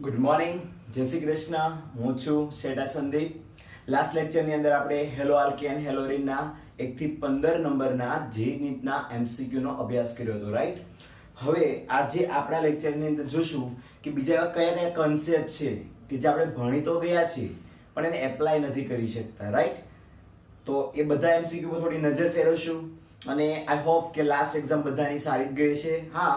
Good morning, જય શ્રી કૃષ્ણ. હું છું શેઠા સંદીપ. લાસ્ટ લેક્ચરની અંદર આપણે હેલો આલ્કેન હેલોરીનના 1 થી 15 નંબરના જે નીટના એમસીક્યુ નો અભ્યાસ કર્યો હતો, રાઈટ? હવે આજે આપણા લેક્ચરની અંદર જોશું કે બીજા કયા કયા કન્સેપ્ટ છે કે જે આપણે ભણી તો ગયા છીએ પણ એને એપ્લાય નથી કરી શકતા, રાઈટ? તો એ બધા એમસીક્યુ પર થોડી નજર ફેરવશું અને આઈ હોપ કે લાસ્ટ એક્ઝામ બધાની સારી જ ગઈ છે. હા,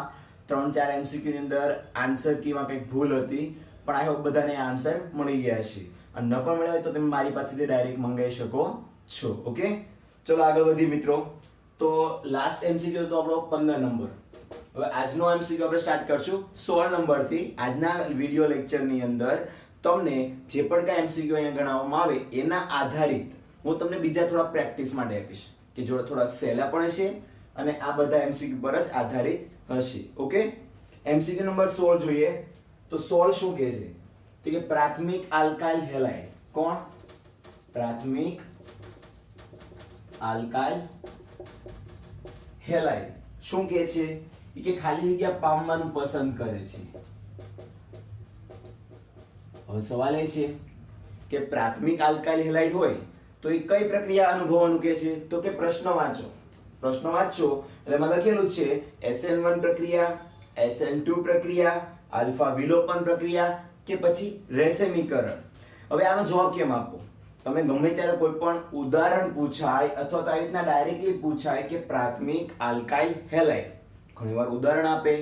3-4 એમસીક્યુ ની અંદર આન્સર કીમાં કંઈક ભૂલ હતી પણ આઈ હોપ બધાને આન્સર મળી ગયા છે. અને ન પણ મળ્યા હોય તો તમે મારી પાસેથી ડાયરેક્ટ મંગાવી શકો છો. ઓકે, ચલો આગળ વધી મિત્રો. તો લાસ્ટ એમસીક્યુ તો આપણો 15 નંબર. હવે આજનો એમસીક્યુ આપણે સ્ટાર્ટ કરશું 16 નંબરથી. આજના વિડિયો લેક્ચરની અંદર તમને જે પણ કાંઈ એમસીક્યુ અહીંયા ગણાવવામાં આવે એના આધારિત હું તમને બીજા થોડા પ્રેક્ટિસ માટે આપીશ કે જો થોડાક સહેલા પણ હશે અને આ બધા એમસીક્યુ પર જ આધારિત હશે. ઓકે, એમસીક્યુ નંબર 16 જોઈએ. તો 16 શું કહે છે? તો કે પ્રાથમિક આલ્કાઇલ હેલાઇડ. કોણ? પ્રાથમિક આલ્કાઇલ હેલાઇડ શું કહે છે? કે ખાલી જગ્યા પામવાનું પસંદ કરે છે. હવે સવાલ એ છે કે પ્રાથમિક આલ્કાઇલ હેલાઇડ હોય તો એ કઈ પ્રક્રિયા અનુભવવાનું કહે છે? તો કે પ્રશ્ન વાંચો. પ્રશ્ન વાંચો એટલે એમાં લખેલું છે SN1 પ્રક્રિયા, SN2 પ્રક્રિયા, આલ્ફા વિલોપન પ્રક્રિયા કે પછી રેસેમીકરણ. હવે આનો જવાબ કેમ આપવો? તમે ગમે ત્યારે કોઈ પણ ઉદાહરણ પૂછાય અથવા તો આવી રીતના ડાયરેક્ટલી પૂછાય કે પ્રાથમિક આલ્કાઇલ હેલાઇડ, ઘણીવાર ઉદાહરણ આપે,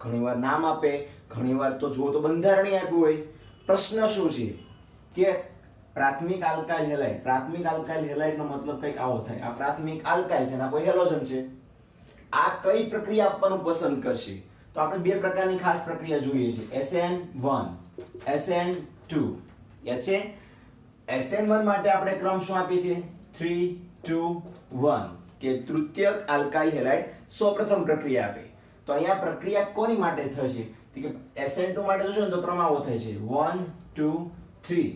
ઘણીવાર નામ આપે, ઘણીવાર તો જુઓ તો બંધારણીય આપ્યું હોય. પ્રશ્ન શું છે કે પ્રાથમિક આલ્કાઇલ હેલાઇડ. પ્રાથમિક આલ્કાઇલ હેલાઇડ નો મતલબ કંઈક આવો થાય. આ પ્રાથમિક આલ્કાઇલ છે ને આ કોઈ હેલોજન છે. આ કઈ પ્રક્રિયા આપવાનું પસંદ કરશે? તો આપણે બે પ્રકારની ખાસ પ્રક્રિયા જોઈએ છે, SN1, SN2. યાદ છે? SN1 માટે આપણે ક્રમ શું આપીએ છીએ? 3, 2, 1 કે તૃતીયક આલ્કાઇલ હેલાઇડ સૌપ્રથમ પ્રક્રિયા આપે. તો અહીંયા પ્રક્રિયા કોની માટે થશે? તો કે SN2 માટે જોશો ને તો ક્રમ આવો થાય છે 1, 2, 3.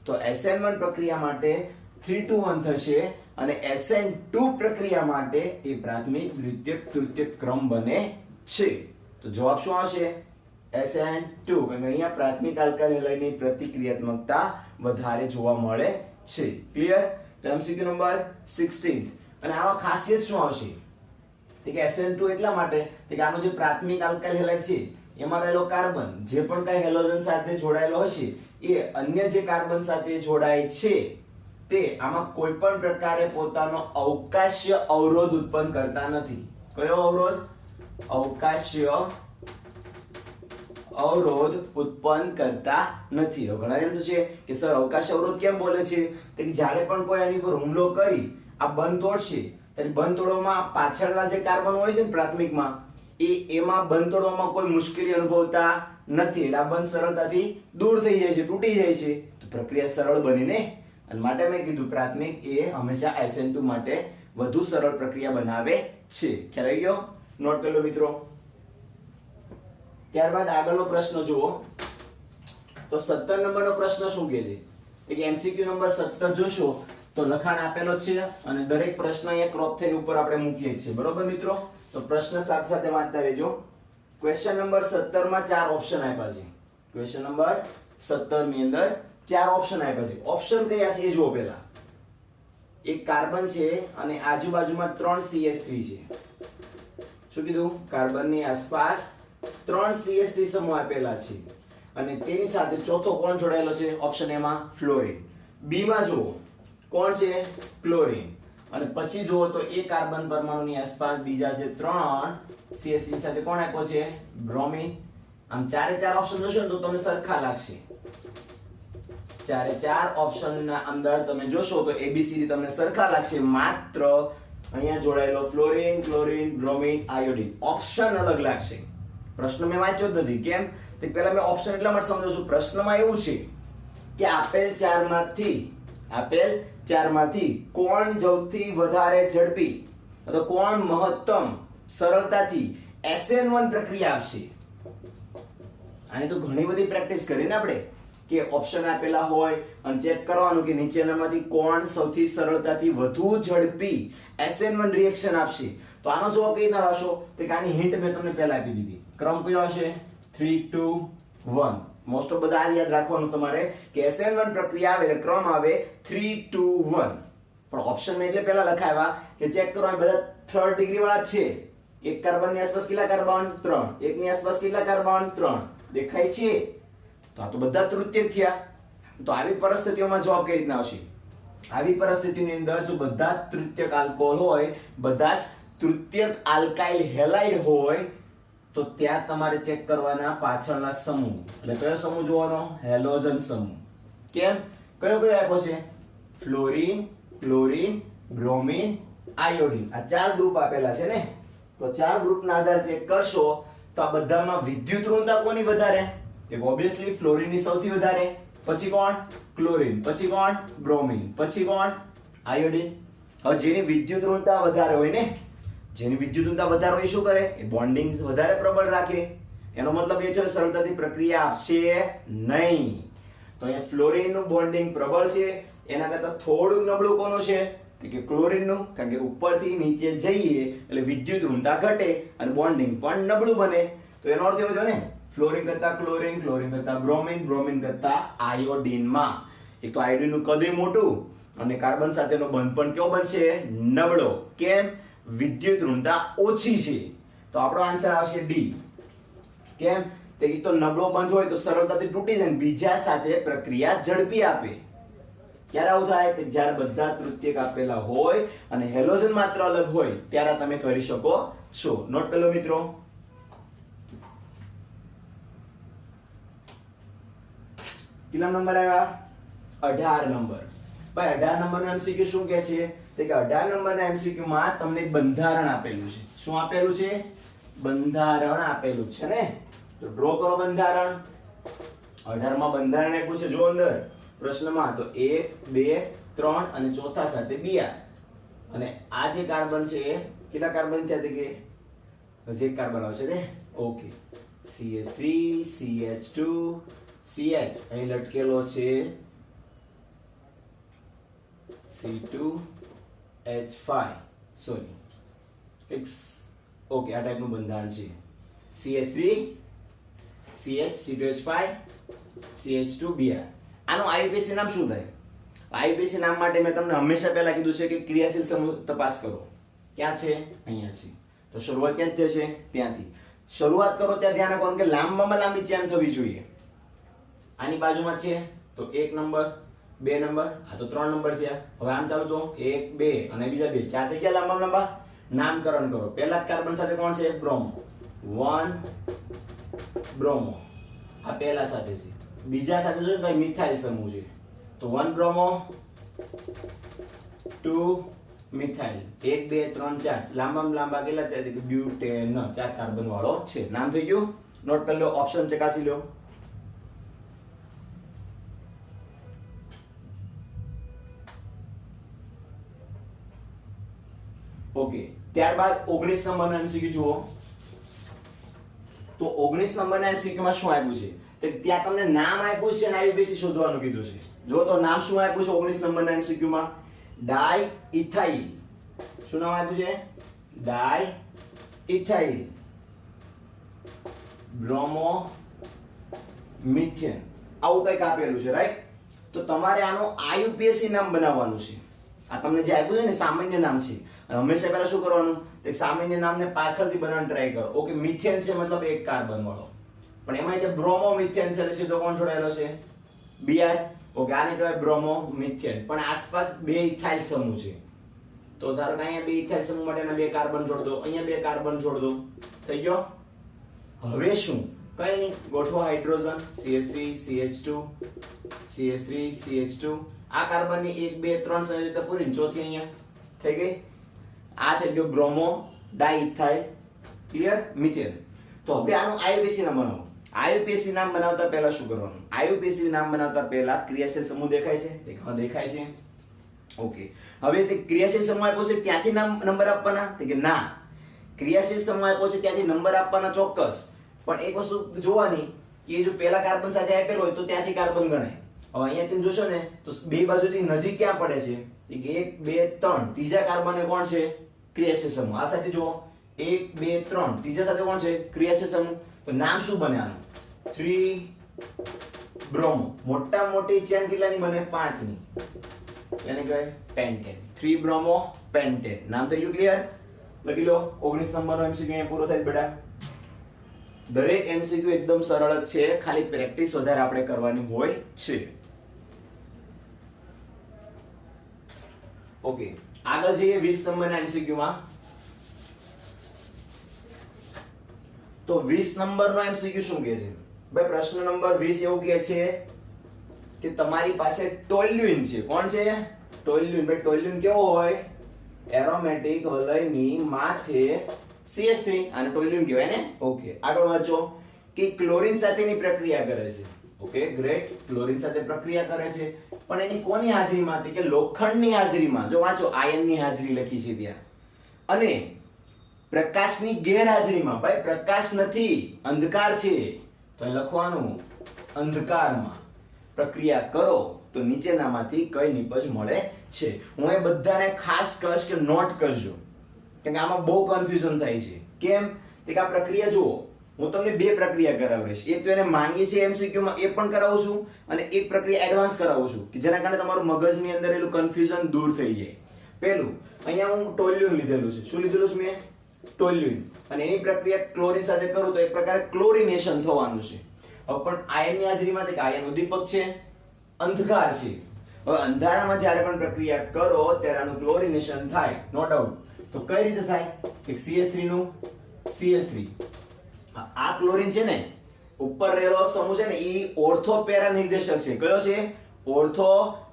તો SN1 પ્રક્રિયા માટે 3, 2, 1 થશે અને SN2 પ્રક્રિયા માટે એ પ્રાથમિક, દ્વિતીયક, તૃતીયક ક્રમ બને છે. તો જવાબ શું આવશે? SN2. કારણ કે અહીંયા પ્રાથમિક આલ્કાઇલ હેલાઇડની પ્રતિક્રિયાત્મકતા વધારે જોવા મળે છે. ક્લિયર? તો એમસીક્યુ નંબર 16. અને આમાં ખાસિયત શું આવશે? તો કે SN2 એટલા માટે કે આનો જે પ્રાથમિક આલ્કાઇલ હેલાઇડ છે એમાં રહેલો કાર્બન જે પણ કાંઈ હેલોજન સાથે જોડાયેલો હશે એ અન્ય જે કાર્બન સાથે જોડાય છે તે આમાં કોઈ પણ પ્રકારે પોતાનો અવકાશીય અવરોધ ઉત્પન્ન કરતા નથી. કયો અવરોધ? અવકાશીય અવરોધ ઉત્પન્ન કરતા નથી. ઘણા જણ પૂછે કે સર અવકાશીય અવરોધ કેમ બોલે છે? તો કે જ્યારે પણ કોઈ આની પર હુમલો કરી આ બંધ તોડશે ત્યારે બંધ તોડવામાં પાછળના જે કાર્બન હોય છે ને પ્રાથમિકમાં એમાં બંધ તોડવામાં કોઈ મુશ્કેલી અનુભવતા નથી. એટલે આ બંધ સરળતાથી દૂર થઈ જાય છે, તૂટી જાય છે. તો પ્રક્રિયા સરળ બનીને અને માટે મેં કીધું પ્રાથમિક એ હંમેશા SN2 માટે વધુ સરળ પ્રક્રિયા બનાવે છે. ખ્યાલ આવી ગયો? નોટ કરી લો મિત્રો. ત્યારબાદ આગળનો પ્રશ્ન જુઓ. તો 17 નંબરનો પ્રશ્ન શું કહે છે? કે એમસીક્યુ નંબર 17 જોશો તો લખાણ આપેલો છે અને દરેક પ્રશ્ન અહીંયા ક્રોપ થઈને ઉપર આપણે મૂકીએ છીએ. બરોબર મિત્રો? તો પ્રશ્ન સાથે સાથે વાંચતા રહેજો. ક્વેશ્ચન નંબર 17 માં 4 ઓપ્શન આપ્યા છે. ક્વેશ્ચન નંબર 17 ની અંદર 4 ઓપ્શન આપ્યા છે. ઓપ્શન કયા છે એ જુઓ પહેલા. એક કાર્બન છે અને આજુબાજુમાં 3 CH3 છે. શું કીધું? કાર્બનની આસપાસ 3 CH3 સમૂહ આપેલા છે અને તેની સાથે ચોથો કોણ જોડાયેલો છે? ઓપ્શન એ માં ફ્લોરિન. બી માં જુઓ કોણ છે? ક્લોરીન. અને પછી જુઓ તો એ કાર્બન પરમાણુની આસપાસ બીજા છે 3 CH3 સાથે કોણ આપ્યો છે? બ્રોમિન. આમ ચારે ચાર ઓપ્શન જોશો ને તો તમને સરખા લાગશે. ચારે ચાર ઓપ્શનના અંદર તમે જોશો તો ABCD તમને સરખા લાગશે. માત્ર અહીંયા જોડાયેલો fluorine, chlorine, bromine, iodine option અલગ લાગશે. પ્રશ્ન મેં વાંચ્યો જ નથી. કેમ? તો પહેલા મેં ઓપ્શન એટલા માટે સમજાવું છું. પ્રશ્નમાં એવું છે કે આપેલ ચાર માંથી કોણ સૌથી વધારે ઝડપી અથવા કોણ મહત્તમ સરળતાથી SN1 પ્રક્રિયા આપશે? આની તો ઘણી બધી પ્રેક્ટિસ કરીને આપણે કે ઓપ્શન આપેલા હોય અને ચેક કરવાનું કે નીચેનામાંથી કોણ સૌથી સરળતાથી વધુ ઝડપી SN1 રિએક્શન આપશે. તો આનો જવાબ કઈ ના હશો? તો આની હિન્ટ મેં તમને પહેલા આપી દીધી. ક્રમ કયો હશે? 3, 2, 1. મોસ્ટ ઓફ બધા આ યાદ રાખવાનું તમારે કે SN1 પ્રક્રિયા આવે એટલે ક્રમ આવે 3 2 1, પણ ઓપ્શન માં એટલે પહેલા લખાવ્યા કે ચેક કરો આ બધા થર્ડ ડિગ્રી વાળા છે. એક કાર્બન ની આસપાસ કેટલા કાર્બન? 3. એક ની આસપાસ કેટલા કાર્બન? 3. દેખાય છે? તો આ તો બધા તૃતીયક થયા. તો આવી પરિસ્થિતિઓમાં જવાબ કઈ રીતના આવશે? આવી પરિસ્થિતિની અંદર જો બધા તૃતીયક આલ્કોહોલ હોય, બધા તૃતીયક આલ્કાઇલ હેલાઇડ હોય, તો ત્યાં તમારે ચેક કરવાના પાછળના સમૂહ. એટલે કયો સમૂહ જોવાનો? હેલોજન સમૂહ. કેમ? કયો કયો આપ્યો છે? Fluorine, chlorine, bromine, iodine. આ 4 ગ્રુપ આપેલા છે ને. તો 4 ગ્રુપના આધારે ચેક કરશો તો આ બધામાં વિદ્યુત ઋણતા કોની વધારે? કે ઓબ્વિયસલી ફ્લોરીન ની સૌથી વધારે, પછી કોણ? ક્લોરીન, પછી કોણ? બ્રોમિન, પછી કોણ? આયોડીન. હવે જેની વિદ્યુત ઋણતા વધારે હોય ને, જેની વિદ્યુત ઋણતા વધારે હોય શું કરે? એ બોન્ડિંગ વધારે પ્રબળ રાખે. એનો મતલબ એ થયો સરળતાથી પ્રક્રિયા આપશે નહીં. તો અહીંયા ફ્લોરીન નું બોન્ડિંગ પ્રબળ છે, એના કરતા થોડું નબળું કોનું છે? કે ક્લોરીન નું, કારણ કે ઉપરથી નીચે જઈએ એટલે વિદ્યુત ઋણતા ઘટે અને બોન્ડિંગ પણ નબળું બને. તો એનો અર્થ એવો છે ને, ફ્લોરીન કરતા ક્લોરીન, ક્લોરીન કરતા બ્રોમિન, બ્રોમિન કરતા આયોડીન માં એક તો આયોડીન નું કદ મોટું અને કાર્બન સાથેનો બંધ પણ કેવો બનશે? નબળો. કેમ? વિદ્યુત ઋણતા ઓછી છે. તો આપણો આન્સર આવશે ડી. કેમ? તે તો નબળો બંધ હોય તો સરળતાથી તૂટી જાય, બીજા સાથે પ્રક્રિયા ઝડપી આપે. ક્યારે આવું થાય? જ્યારે બધા તૃતીયક આપેલા હોય અને હેલોજન માત્ર અલગ હોય ત્યારે તમે કરી શકો છો. નોટ કરી લો મિત્રો. કેટલા નંબર આવ્યા? 18 નંબર. ભાઈ 18 નંબરનો MCQ શું કહે છે? કે 18 નંબરના MCQ માં તમને એક બંધારણ આપેલું છે. શું આપેલું છે? બંધારણ આપેલું છે ને. તો ડ્રો કરો બંધારણ. 18 માં બંધારણ આપ્યું છે જો અંદર પ્રશ્નમાં. તો 1 2 3 અને ચોથા સાથે Br. અને આ જે કાર્બન છે એ કેટલા કાર્બન થયા? કે હજી એક કાર્બન આવશે ને. ઓકે, CH3 CH2 CH અહીં લટકેલો છે C2H5 સોરી X. ઓકે, આ ટાઈપનું બંધારણ છે. CH3 CH C2H5 CH2Br. આનું IUPAC નામ શું થાય? IUPAC નામ માટે મેં તમને હંમેશા પહેલા કીધું છે કે ક્રિયાશીલ સમૂહ તપાસ કરો. ક્યાં છે? અહીંયા છે. તો શરૂઆત ક્યાં થઈ છે? ત્યાંથી શરૂઆત કરો. ત્યાં ધ્યાન રાખવાનું કે લાંબામાં લાંબી ચેન થવી જોઈએ. આની બાજુમાં છે તો 1 નંબર 2 નંબર, આ તો 3 નંબર થયા. હવે આમ ચાલો તો 1 2 અને બીજા 2 4 થઈ ગયા લાંબા લાંબા. નામકરણ કરો. પહેલા કાર્બન સાથે કોણ છે? બ્રોમો. 1 બ્રોમો આ પહેલા સાથે છે. બીજા સાથે જો તો મિથાઇલ સમૂહ છે. તો 1 બ્રોમો 2 મિથાઇલ. 1 2 3 4 લાંબામાં લાંબા કેટલા છે? કે બ્યુટેન. 4 કાર્બન વાળો છે. નામ થઈ ગયું. નોટ કરી લો. ઓપ્શન ચકાસી લો. ઓકે, ત્યારબાદ 19 નંબરનો MCQ જુઓ. તો 19 નંબરના MCQ માં શું આપ્યું છે? તો ત્યાં તમને નામ આપ્યું છે અને IUPAC શોધવાનું કીધું છે. જો તો નામ શું આપ્યું છે 19 નંબરના MCQ માં? ડાઈ ઇથાઇલ. શું નામ આપ્યું છે? ડાઈ ઇથાઇલ બ્રોમો મિથેન. આવું કંઈક આપેલું છે, રાઈટ? તો તમારે આનું IUPAC નામ બનાવવાનું છે. આ તમને જે આપ્યું છે ને સામાન્ય નામ છે. હંમેશા પહેલા શું કરવાનું? એક સામાન્ય નામને પાછળથી બનાવવાનો ટ્રાય કરો. ઓકે, મિથેન છે મતલબ એક કાર્બન વાળો, પણ એમાં જે બ્રોમો મિથેન છે એટલે સીધો કોણ જોડાયેલો છે? Br. ઓકે, આને કહેવાય બ્રોમો મિથેન. પણ આસપાસ 2 ઇથાઇલ સમૂહ છે. તો ધારો કે અહીંયા 2 ઇથાઇલ સમૂહ માટેના 2 કાર્બન જોડ દો, અહીંયા 2 કાર્બન જોડ દો. થઈ ગયો? હવે શું? કઈ નહીં, ગોઠવો hydrogen. CH3 CH2 CH3 CH2. આ કાર્બનની 1 2 3 સંયોજકતા પૂરી. ચોથી અહીંયા થઈ ગઈ. આ થઈ ગયો બ્રોમો ડાઇથાઇલ. ક્લિયર? મિથેન. તો હવે આનું IUPAC નામ બનાવો. IUPAC નામ બનાવતા પહેલા શું કરવાનું? IUPAC નામ બનાવતા પહેલા ક્રિયાશીલ સમૂહ દેખાય છે? દેખાય છે. ઓકે, હવે તે ક્રિયાશીલ સમૂહ આપ્યો છે ત્યાંથી નામ નંબર આપવાના? કે ના, ક્રિયાશીલ સમૂહ આપ્યો છે ત્યાંથી નંબર આપવાના ચોક્કસ. પણ એક વસ્તુ જોવાની કે જો પહેલા કાર્બન સાથે આપેલો હોય તો ત્યાંથી કાર્બન ગણાય. હવે અહીંયા તમે જોશો ને તો બે બાજુથી નજીક ક્યાં પડે છે? 1 2 3 ત્રીજા કાર્બન એ કોણ છે? ક્રિયાશીલ સમૂહ. આ સાથે જુઓ 1 2 3 ત્રીજા સાથે કોણ છે? ક્રિયાશીલ સમૂહ. તો નામ શું બને આનું? 3 બ્રોમો. મોટા મોટી ચેન કેટલાની બને? 5 ની. એને કહેવાય પેન્ટેન. 3 bromo pentane. નામ થઈ ગયું ક્લિયર? લખી લો. 19 નંબરનો એમસીક્યુ અહીંયા પૂરો થાય બેટા. દરેક એમસીક્યુ એકદમ સરળ જ છે, ખાલી પ્રેક્ટિસ વધારે આપણે કરવાની હોય છે. ઓકે, આગળ જઈએ 20 નંબરના એમસીક્યુ માં. તો 20 નંબરનો એમસીક્યુ શું કહે છે? ભાઈ પ્રશ્ન નંબર 20 એવું કહે છે કે તમારી પાસે ટોલ્યુઇન છે. કોણ છે? ટોલ્યુઇન. ભાઈ ટોલ્યુઇન કેવો હોય? એરોમેટિક વલયની માથે CH3, આને ટોલ્યુઇન કહેવાય ને. ઓકે, આગળ વાંચો કે ક્લોરીન સાથેની પ્રક્રિયા કરે છે. Okay great. ક્લોરીન સાથે પ્રક્રિયા કરે છે, પણ એની કોની હાજરીમાં? કે લોખંડની હાજરીમાં. જો વાંચો, આયનની હાજરી લખી છે ત્યાં. અને પ્રકાશની ગેરહાજરીમાં. ભાઈ પ્રકાશ નથી, અંધકાર છે, તો અહીં લખવાનું અંધકારમાં પ્રક્રિયા કરો તો નીચેનામાંથી કઈ નિપજ મળે છે. હું એ બધાને ખાસ કહીશ કે નોટ કરજો, કેમ કે આમાં બહુ કન્ફ્યુઝન થાય છે. કેમ? કે આ પ્રક્રિયા જુઓ, હું તમને બે પ્રક્રિયા કરાવીશ. એક તો એને માંગી છે એમસીક્યુ માં, એ પણ કરાવું છું, અને એક પ્રક્રિયા એડવાન્સ કરાવું છું કે જેના કારણે તમારું મગજની અંદર એલું કન્ફ્યુઝન દૂર થઈ જાય. પહેલું, અહીંયા હું ટોલ્યુઇન લીધેલું છે. શું લીધેલું છે મેં? ટોલ્યુઇન. અને એની પ્રક્રિયા ક્લોરીન સાથે કરું તો એક પ્રકારે ક્લોરિનેશન થવાનું છે. હવે પણ આયનની હાજરીમાં કે આયન ઉદ્દીપક છે, અંધકાર છે. હવે અંધારામાં જ્યારે પણ પ્રક્રિયા કરો ત્યારે આનું ક્લોરિનેશન થાય, નો ડાઉટ. તો કઈ રીતે થાય? કે CH3 નું CH3. આ ક્લોરીન છે ને, ઉપર રહેલો સમૂહ છે ને, એ ઓર્થો પેરા નિર્દેશક છે. કયો છે? ઓર્થો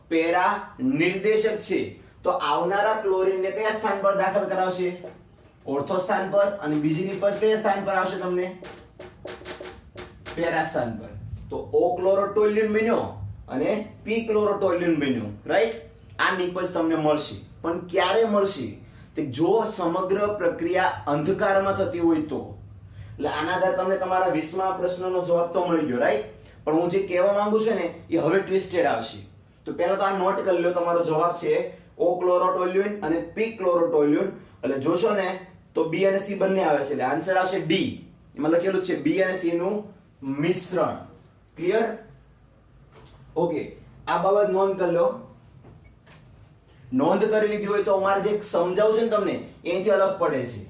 પેરા નિર્દેશક છે. તો આવનારા ક્લોરીનને કયા સ્થાન પર દાખલ કરાવશે? ઓર્થો સ્થાન પર. અને બીજી નિપજ કયા સ્થાન પર આવશે તમને? પેરા સ્થાન પર. તો O ક્લોરોટોલ્યુઇન બન્યો અને P ક્લોરોટોલ્યુઇન બન્યો, રાઈટ? આ નિપજ તમને મળશે. પણ ક્યારે મળશે? કે જો સમગ્ર પ્રક્રિયા અંધકારમાં થતી હોય તો. એટલે આના આધારે તમને તમારા 20મા પ્રશ્નનો જવાબ તો મળી ગયો, રાઈટ? પણ હું જે કહેવા માંગુ છું ને એ હવે ટ્વિસ્ટેડ આવશે. તો પહેલા તો આ નોટ કરી લો. તમારો જવાબ છે O ક્લોરોટોલ્યુઇન અને P ક્લોરોટોલ્યુઇન. એટલે જોશો ને તો B અને C બંને આવે છે. એટલે આન્સર આવશે D. એમાં લખેલું છે B અને C નું મિશ્રણ. ક્લિયર? ઓકે, આ બાબત નોંધ કરી લો. નોંધ કરી લીધી હોય તો અમારે જે સમજાવું છે ને તમને એનાથી અલગ પડે છે.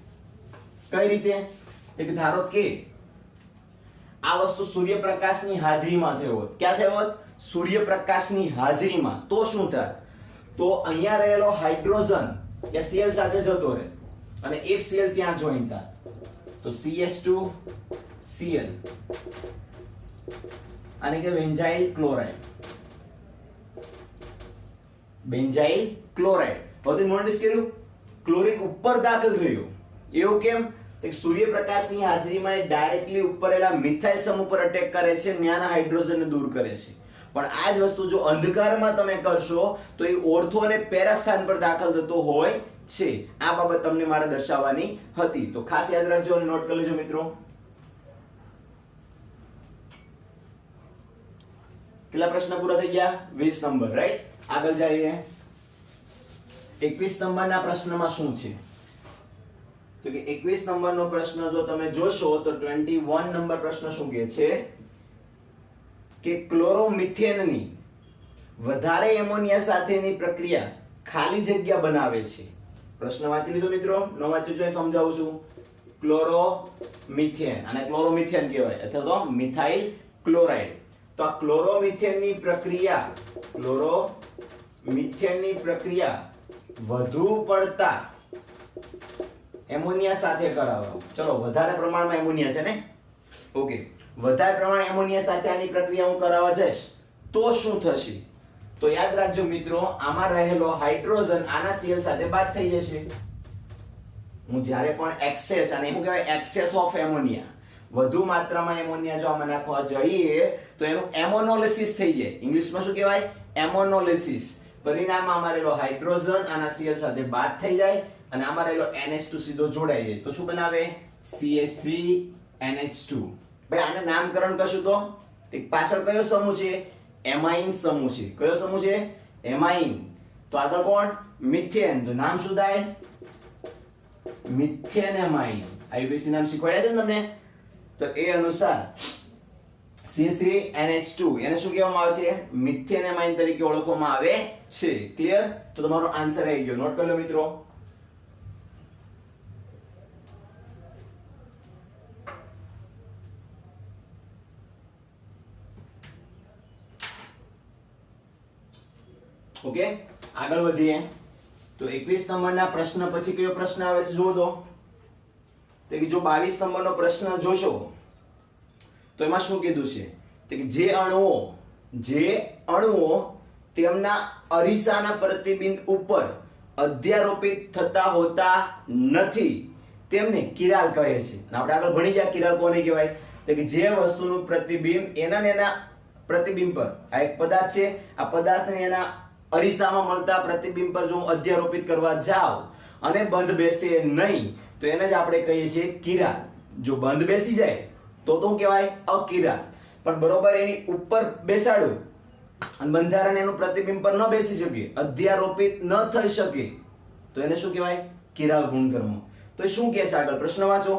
કઈ રીતે? એક ધારો કે આ વસ્તુ સૂર્યપ્રકાશની હાજરીમાં થયો હોત. ક્યાં થયો હોત? સૂર્યપ્રકાશની હાજરીમાં. તો શું થાત? તો અહીંયા રહેલો હાઇડ્રોજન એ Cl સાથે જતો રહે અને એક Cl ત્યાં જોઈન થાય. તો CH2Cl. આને કે બેન્ઝાઇલ ક્લોરાઇડ. Benzyl chloride. હવે નોટિસ કર્યું, ક્લોરીન ઉપર દાખલ થયું. એવું કેમ? કે સૂર્યપ્રકાશની હાજરીમાં એ ડાયરેક્ટલી ઉપરેલા મિથાઇલ સમૂહ પર અટેક કરે છે, ન્યાના હાઇડ્રોજનને દૂર કરે છે. પણ આ જ વસ્તુ જો અંધકારમાં તમે કરશો તો એ ઓર્થો અને પેરા સ્થાન પર દાખલ થતો હોય છે. આ બાબત તમને મારે દર્શાવવાની હતી. તો ખાસ યાદ રાખજો અને નોટ કરી લેજો મિત્રો. કેટલા પ્રશ્ન પૂરા થઈ ગયા? 20 નંબર, રાઈટ? આગળ જઈએ. 21 નંબરના પ્રશ્નમાં શું છે? તો કે 21 નંબરનો પ્રશ્ન જો તમે જોશો તો 21 નંબર પ્રશ્ન શું કહે છે? કે ક્લોરોમિથેનની વધારે એમોનિયા સાથેની પ્રક્રિયા ખાલી જગ્યા બનાવે છે. પ્રશ્ન વાંચી લીધો મિત્રો? ન વાંચ્યું તો સમજાવું છું. ક્લોરોમિથેન, આને ક્લોરોમિથેન કહેવાય અથવા તો મિથાઇલ ક્લોરાઇડ. તો આ ક્લોરોમિથેનની પ્રક્રિયા વધુ પડતા એમોનિયા સાથે કરાવો. ચલો, વધારે પ્રમાણમાં એમોનિયા છે ને? ઓકે, વધારે પ્રમાણ એમોનિયા સાથે આની પ્રક્રિયા હું કરાવવા જઈશ તો શું થશે? તો યાદ રાખજો મિત્રો, આમાં રહેલો હાઇડ્રોજન આના Cl સાથે બાદ થઈ જશે. હું જ્યારે પણ એક્સેસ, અને શું કહેવાય? એક્સેસ ઓફ એમોનિયા, વધુ માત્રામાં એમોનિયા જો આમાં નાખવા જઈએ તો એનું એમોનોલિસિસ થઈ જાય. ઇંગ્લિશમાં શું કહેવાય? એમોનોલિસિસ. પરિણામમાં આમાં રહેલો હાઇડ્રોજન આના Cl સાથે બાદ થઈ જાય અને આમાં રહેલો NH2 સીધો જોડાઈ જાય. તો શું બનાવે? CH3NH2. ભાઈ આને નામકરણ કરશું તો પાછળ કયો સમૂહ છે? એમાઇન સમૂહ છે. કયો સમૂહ છે? એમાઇન. તો આગળ કોણ? મિથેન. તો નામ શું થાય? મિથેનેમાઇન. આઈયુપીએસસી નામ શીખવાડ્યા છે ને તમને? તો એ અનુસાર CH3NH2 એને શું કહેવામાં આવે છે? મિથેન એમાઇન તરીકે ઓળખવામાં આવે છે. ક્લિયર? તો તમારો આન્સર આવી ગયો. નોટ કરી લો મિત્રો. ઓકે, આગળ વધીએ. તો 21 નંબરના પ્રશ્ન પછી કયો પ્રશ્ન આવે છે જુઓ તો. તો કે જો 22 નંબરનો પ્રશ્ન જોશો તો એમાં શું કીધું છે? તો કે જે અણુઓ તેમના અરીસાના પ્રતિબિંબ ઉપર અધ્યારોપિત થતા હોતા નથી તેમને કિરાલ કહે છે. અને આપણે આગળ ભણી ગયા કિરાલ કોને કહેવાય? તો કે જે વસ્તુનું પ્રતિબિંબ એના પ્રતિબિંબ પર, આ એક પદાર્થ છે, આ પદાર્થને એના અરીસામાં મળતા પ્રતિબિંબ પર જો હું અધ્યારોપિત કરવા જાઉં અને બંધ બેસે નહીં તો એને જ આપણે કહીએ છીએ કિરાલ. જો બંધ બેસી જાય તો શું કહેવાય? અકિરાલ. પણ બરોબર એની ઉપર બેસાડું અને બંધારણ એનું પ્રતિબિંબ પર ન બેસી શકે, અધ્યારોપિત ન થઈ શકે તો એને શું કહેવાય? કિરાલ ગુણધર્મ. તો એ શું કહે છે આગળ? પ્રશ્ન વાંચો.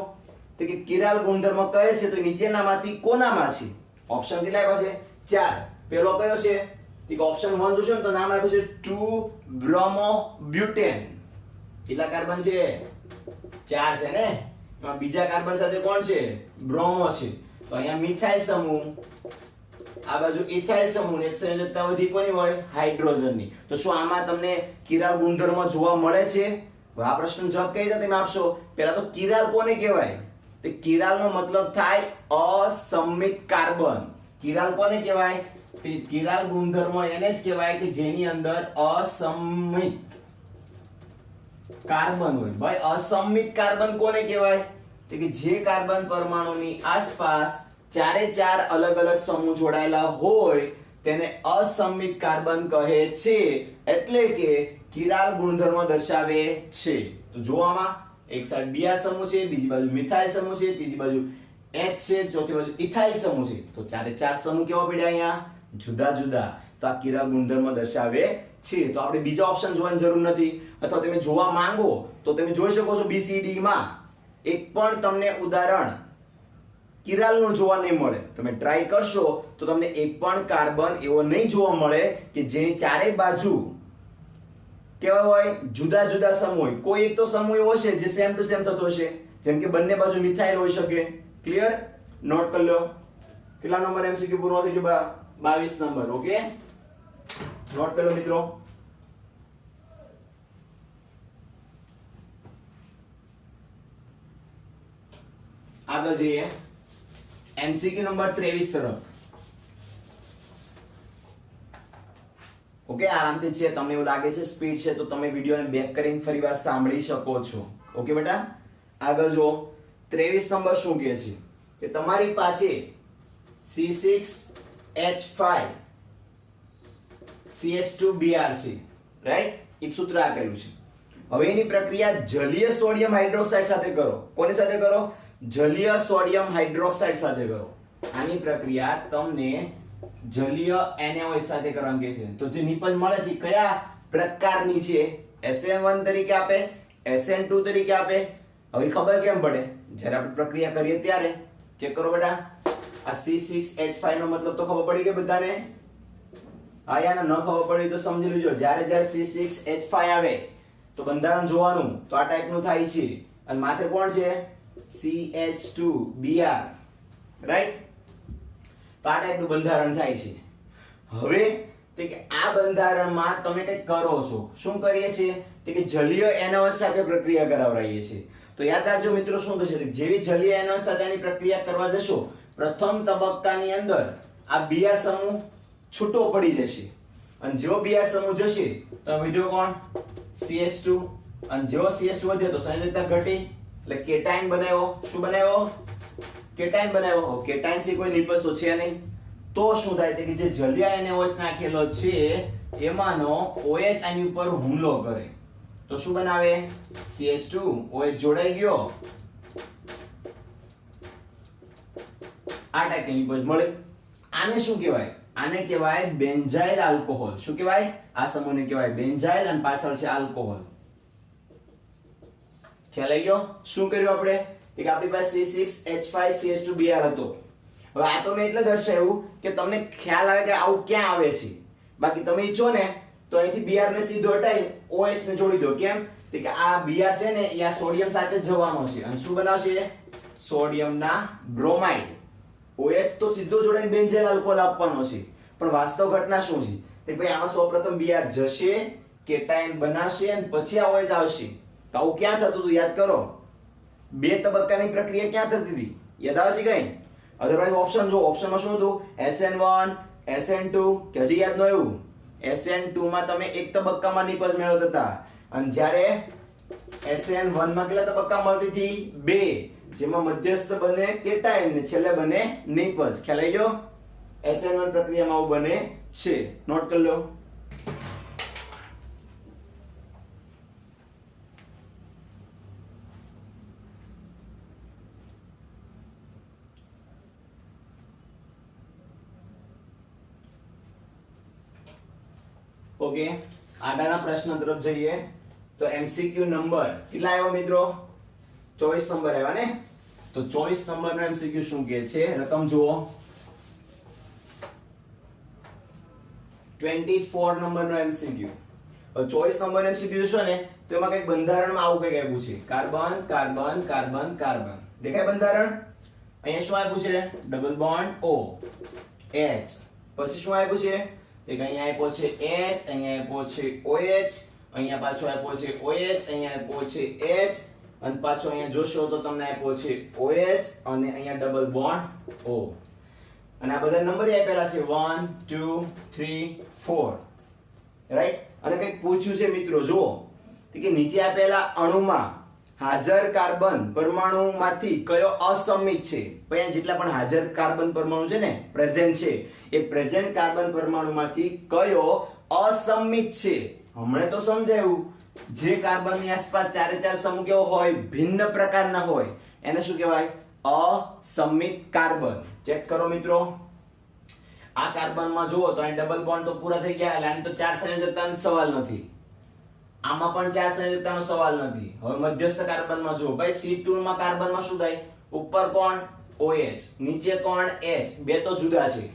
તો કે કિરાલ ગુણધર્મ કહે છે તો નીચેનામાંથી કોનામાં છે? ઓપ્શન કેટલા આપ્યા છે? 4. પહેલો કયો છે? ઓપ્શન 1 જોશો ને તો નામ આપ્યું છે 2-bromobutan. કેટલા કાર્બન છે? 4 છે ને. એમાં બીજા કાર્બન સાથે કોણ છે? બ્રોમો છે. તો અહીંયા મિથાઇલ સમૂહ, આ બાજુ ઇથાઇલ સમૂહ, એક સંયોજકતા વધી કોની હોય? હાઇડ્રોજનની. તો શું આમાં તમને કિરાલ ગુણધર્મ જોવા મળે છે? આ પ્રશ્ન જવાબ કઈ રીતે તમે આપશો? પહેલા તો કિરાલ કોને કહેવાય? તો કિરાલનો મતલબ થાય અસમિત કાર્બન. કિરાલ કોને કહેવાય? કિરાલ ગુણધર્મ એને જ કહેવાય કે જેની અંદર અસમિત કાર્બન હોય. ભાઈ અસમિત કાર્બન કોને કહેવાય? તો કે જે કાર્બન પરમાણુની આસપાસ 4 અલગ અલગ સમૂહ જોડાયેલા હોય તેને અસમિત કાર્બન કહે છે. એટલે કે કિરાલ ગુણધર્મ દર્શાવે છે. તો જો આમાં એક સાઈડ Br સમૂહ છે, બીજી બાજુ મિથાઇલ સમૂહ છે, ત્રીજી બાજુ H છે, ચોથી બાજુ ઇથાઇલ સમૂહ છે. તો 4 સમૂહ કેવા પડ્યા અહીંયા? જુદા જુદા. તો આ કિરાલ ગુણધર્મ દર્શાવે છે. તો આપણે બીજા ઓપ્શન જોવાની જરૂર નથી. અથવા તમે જોવા માંગો તો તમે જોઈ શકો છો BCD માં એક પણ તમને ઉદાહરણ કિરાલનું જોવા નહીં મળે. તમે ટ્રાય કરશો તો તમને એક પણ કાર્બન એવો નહીં જોવા મળે કે જેની ચારે બાજુ કેવા હોય? જુદા જુદા સમૂહ હોય. કોઈ એક તો સમૂહ એવો છે જે સેમ ટુ સેમ થતો હશે, જેમ કે બંને બાજુ મિથાઇલ હોઈ શકે. ક્લિયર? નોટ કરી લો. કેટલા નંબર MCQ પૂરો થઈ ગયો? 22 નંબર. ઓકે, નોટ કરી લો મિત્રો. આગળ જઈએ MCQ નંબર 23 તરફ. ઓકે, આરામથી છે. તમને એવું લાગે છે સ્પીડ છે તો તમે વિડિયોને બેક કરીને ફરીવાર સાંભળી શકો છો. ઓકે બેટા, આગળ જો 23 નંબર શું કહે છે કે તમારી પાસે C6H5 CH2Br છે, રાઈટ? એક સૂત્ર આપેલું છે. હવે એની પ્રક્રિયા જલીય સોડિયમ હાઇડ્રોક્સાઇડ સાથે કરો. કોની સાથે કરો? જલીય સોડિયમ હાઇડ્રોક્સાઇડ સાથે કરો. આની પ્રક્રિયા તમને જલીય NaOH સાથે કરવાનું કહે છે. તો જે નિપજ મળે છે કયા પ્રકારની છે? SN1 તરીકે આપે, SN2 તરીકે આપે. હવે ખબર કેમ પડે? જ્યારે આપણે પ્રક્રિયા કરીએ ત્યારે. ચેક કરો બેટા. આ C6H5 નો મતલબ તો ખબર પડી ગઈ બધાને? હા યાર, ન ખબર પડી તો સમજી લેજો. જ્યારે C6H5 આવે તો બંધારણ જોવાનું. તો આ ટાઈપનું થાય છે. અને માથે કોણ છે? CH2Br, right? તો આ ટાઈપનું બંધારણ થાય છે. હવે તે કે આ બંધારણમાં તમે કંઈક કરો છો. શું કરીએ છીએ? તે કે જલીય NaOH સાથે પ્રક્રિયા કરાવરાઈએ છીએ. તો યાદ રાખજો મિત્રો, શું થશે? જેવી જલીય NaOH સાથે આની પ્રક્રિયા કરવા જશો, પ્રથમ તબક્કાની અંદર આ Br સમૂહ છૂટો પડી જશે. અને જેવો Br સમૂહ જશે તો વધ્યો કોણ? CH2. અને જેવો CH2 વધ્યો તો સંયોજકતા ઘટી એટલે કેટાઇન બનાવ્યો. શું બનાવ્યો? કેટાઇન બનાવ્યો. કેટાઇન થી કોઈ નિપજ તો છે નહીં. તો શું થાય? કે જે જલીય NaOH નાખેલો છે એમાંનો OH આની ઉપર હુમલો કરે તો શું બનાવે? CH2. OH જોડાઈ ગયો, આ ટાઈપની નિપજ મળે. આને શું કહેવાય? આને કહેવાય બેન્ઝાઇલ આલ્કોહોલ. શું કહેવાય? આ સમૂહને કહેવાય બેન્ઝાઇલ અને પાછળ છે આલ્કોહોલ. ખ્યાલ આવી ગયો? શું કર્યું આપણે? કે આપણી પાસે C6H5 CH2Br હતો. હવે આ તો મેં એટલે દર્શાવ્યું કે તમને ખ્યાલ આવે કે આવું ક્યાં આવે છે. બાકી તમે ઈચ્છો ને તો અહીંથી Br ને સીધો હટાવી OH ને જોડી દો. કેમ? કે આ Br છે ને એ આ સોડિયમ સાથે જ જવાનો છે અને શું બનાવશે? સોડિયમના બ્રોમાઇડ. OH તો સીધો જોડાઈને બેન્ઝાઇલ આલ્કોહોલ આપવાનો છે, પણ વાસ્તવ ઘટના શું છે? કે ભાઈ આમાં સૌપ્રથમ Br જશે, કેટાયન બનાવશે અને પછી આ OH આવશે. તો આવું ક્યાં થતું હતું? યાદ કરો. બે તબક્કાની પ્રક્રિયા ક્યાં થતી હતી? યાદ આવે છે કઈ? અધરવાઇઝ ઓપ્શન જો, ઓપ્શનમાં શું હતું? SN1 SN2 કે હજી યાદ ન આવ્યું? SN2 માં તમે એક તબક્કામાં નિપજ મેળવતા હતા અને જ્યારે SN1 માં કેટલા તબક્કા મળતી હતી? બે, જેમાં મધ્યસ્થ બને કેટાયન ને છેલ્લે બને નિપજ. ખ્યાલ આવી ગયો? SN1 પ્રક્રિયામાં આવું બને છે. નોટ કરી લો. ઓકે, આગળના પ્રશ્ન તરફ જઈએ તો MCQ નંબર કેટલા આવ્યા મિત્રો? 24 નંબર આવ્યા ને? તો 24 નંબરનો MCQ શું કહે છે? રકમ જુઓ. 24 નંબરનો MCQ. 24 નંબરનો MCQ છે ને તો એમાં કઈક બંધારણમાં આવું કઈક આપ્યું છે. Carbon carbon carbon carbon. દેખાય બંધારણ? અહીંયા શું આપ્યું છે? Double bond O H. પછી શું આપ્યું છે? તે અહીંયા આપ્યો છે H, અહીંયા આપ્યો છે OH, અહીંયા પાછો આપ્યો છે OH, અહીંયા આપ્યો છે H અને પાછો અહીંયા જોશો તો તમને આપ્યો છે OH અને અહીંયા ડબલ બોન્ડ O. અને આ બધા નંબર આપેલા છે 1 2 3 4. રાઈટ? અને કંઈક પૂછ્યું છે મિત્રો, જુઓ કે નીચે આપેલા અણુમાં હાજર કાર્બન પરમાણુમાંથી કયો અસમિત છે? અહીંયા જેટલા પણ હાજર કાર્બન પરમાણુ છે ને, પ્રેઝન્ટ છે, એ પ્રેઝન્ટ કાર્બન પરમાણુમાંથી કયો અસમિત છે? હમણે તો સમજાયું, જે કાર્બનની આસપાસ ચારે ચાર સમૂહ કેવો હોય? ભિન્ન પ્રકારના હોય, એને શું કહેવાય? અસમિત કાર્બન. ચેક કરો મિત્રો. આ કાર્બનમાં જુઓ તો અહીં ડબલ બોન્ડ તો પૂરા થઈ ગયા, એટલે આની તો ચાર સંયોજકતાનો સવાલ નથી. આમાં પણ ચાર સંયોજકતાનો સવાલ નથી. હવે મધ્યસ્થ કાર્બનમાં જુઓ ભાઈ, C2 માં કાર્બનમાં શું થાય? ઉપર કોણ? OH, નીચે કોણ? H. બે તો જુદા છે.